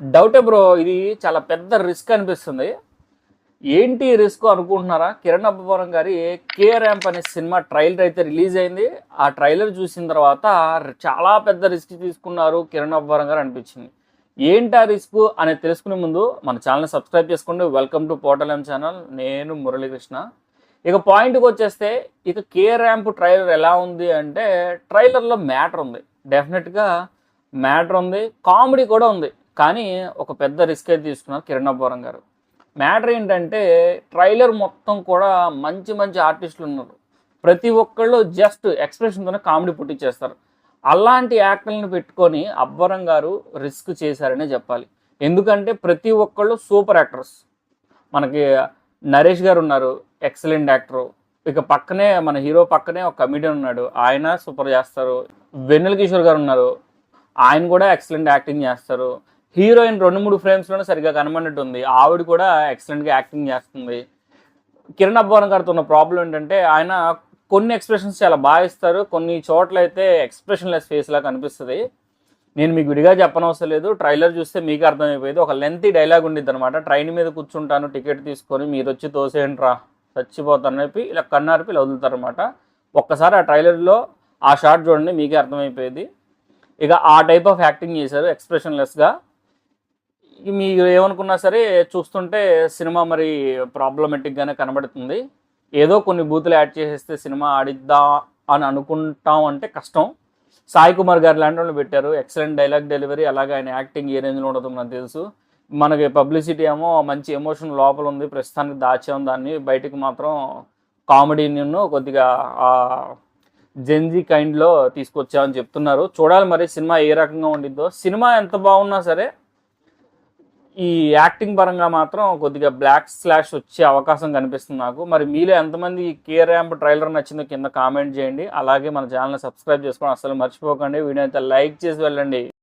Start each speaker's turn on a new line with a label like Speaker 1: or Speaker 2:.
Speaker 1: డౌటే బ్రో. ఇది చాలా పెద్ద రిస్క్ అనిపిస్తుంది. ఏంటి రిస్క్ అనుకుంటున్నారా? కిరణ్ అబ్బవరం గారి కే ర్యాంప్ అనే సినిమా ట్రైలర్ అయితే రిలీజ్ అయింది. ఆ ట్రైలర్ చూసిన తర్వాత చాలా పెద్ద రిస్క్ తీసుకున్నారు కిరణ్ అబ్బవరం గారు అనిపించింది. ఏంటా రిస్క్ అనేది తెలుసుకునే ముందు మన ఛానల్ని సబ్స్క్రైబ్ చేసుకోండి. Welcome to portal M channel. నేను మురళీకృష్ణ. ఇక పాయింట్కి వచ్చేస్తే, ఇక కే ర్యాంప్ ట్రైలర్ ఎలా ఉంది అంటే, ట్రైలర్లో మ్యాటర్ ఉంది, డెఫినెట్గా మ్యాటర్ ఉంది, కామెడీ కూడా ఉంది. కానీ ఒక పెద్ద రిస్క్ అయితే తీసుకున్నారు కిరణ్ అబ్బవరం గారు. మ్యాటర్ ఏంటంటే, ట్రైలర్ మొత్తం కూడా మంచి మంచి ఆర్టిస్టులు ఉన్నారు. ప్రతి ఒక్కళ్ళు జస్ట్ ఎక్స్ప్రెషన్తోనే కామెడీ పుట్టించేస్తారు. అలాంటి యాక్టర్లను పెట్టుకొని అబ్బవరం గారు రిస్క్ చేశారనే చెప్పాలి. ఎందుకంటే ప్రతి ఒక్కళ్ళు సూపర్ యాక్టర్స్. మనకి నరేష్ గారు ఉన్నారు, ఎక్సలెంట్ యాక్టరు. ఇక పక్కనే మన హీరో పక్కనే ఒక కమెడియన్ ఉన్నాడు, ఆయన సూపర్ చేస్తారు. వెన్నెల కిషోర్ గారు ఉన్నారు, ఆయన కూడా ఎక్సలెంట్ యాక్టింగ్ చేస్తారు. హీరోయిన్ 2-3 ఫ్రేమ్స్లోనే సరిగ్గా కనబడినట్టు ఉంది, ఆవిడ కూడా ఎక్సలెంట్గా యాక్టింగ్ చేస్తుంది. కిరణ్ అబ్బవరం గారితో ఉన్న ప్రాబ్లం ఏంటంటే, ఆయన కొన్ని ఎక్స్ప్రెషన్స్ చాలా బాగా ఇస్తారు, కొన్ని చోట్ల అయితే ఎక్స్ప్రెషన్లెస్ ఫేస్ లాగా కనిపిస్తుంది. నేను మీకు విడిగా చెప్పనవసరం లేదు, ట్రైలర్ చూస్తే మీకు అర్థమైపోయేది. ఒక లెంతీ డైలాగ్ ఉండిద్ది అనమాట. ట్రైన్ మీద కూర్చుంటాను టికెట్ తీసుకొని, మీరు వచ్చి తోసేయంట్రా చచ్చిపోతాను చెప్పి ఇలా కన్నారిపి ఇలా వదులుతారనమాట. ఒక్కసారి ఆ ట్రైలర్లో ఆ షార్ట్ చూడండి, మీకే అర్థమైపోయేది. ఇక ఆ టైప్ ఆఫ్ యాక్టింగ్ చేశారు ఎక్స్ప్రెషన్లెస్గా. మీరు ఏమనుకున్నా సరే చూస్తుంటే సినిమా మరి ప్రాబ్లమెటిక్గానే కనబడుతుంది. ఏదో కొన్ని బూతులు యాడ్ చేసేస్తే సినిమా ఆడిద్దా అని అనుకుంటాం అంటే కష్టం. సాయి కుమార్ గారు లాంటి వాళ్ళు పెట్టారు, ఎక్సలెంట్ డైలాగ్ డెలివరీ, అలాగే ఆయన యాక్టింగ్ ఏ రేంజ్లో ఉండదో నాకు తెలుసు. మనకి పబ్లిసిటీ ఏమో మంచి ఎమోషన్ లోపల ఉంది, ప్రస్తుతానికి దాచాం దాన్ని, బయటకు మాత్రం కామెడీని కొద్దిగా జెన్జీ కైండ్లో తీసుకొచ్చామని చెప్తున్నారు. చూడాలి మరి సినిమా ఏ రకంగా ఉండిద్దో. సినిమా ఎంత బాగున్నా సరే ఈ యాక్టింగ్ పరంగా మాత్రం కొద్దిగా బ్లాక్ స్లాష్ వచ్చే అవకాశం కనిపిస్తుంది నాకు. మరి మీలో ఎంతమంది ఈ కే ర్యాంప్ ట్రైలర్ నచ్చిందో కింద కామెంట్ చేయండి. అలాగే మన ఛానల్ని సబ్స్క్రైబ్ చేసుకోవడం అసలు మర్చిపోకండి. వీడియో అయితే లైక్ చేసి వెళ్ళండి.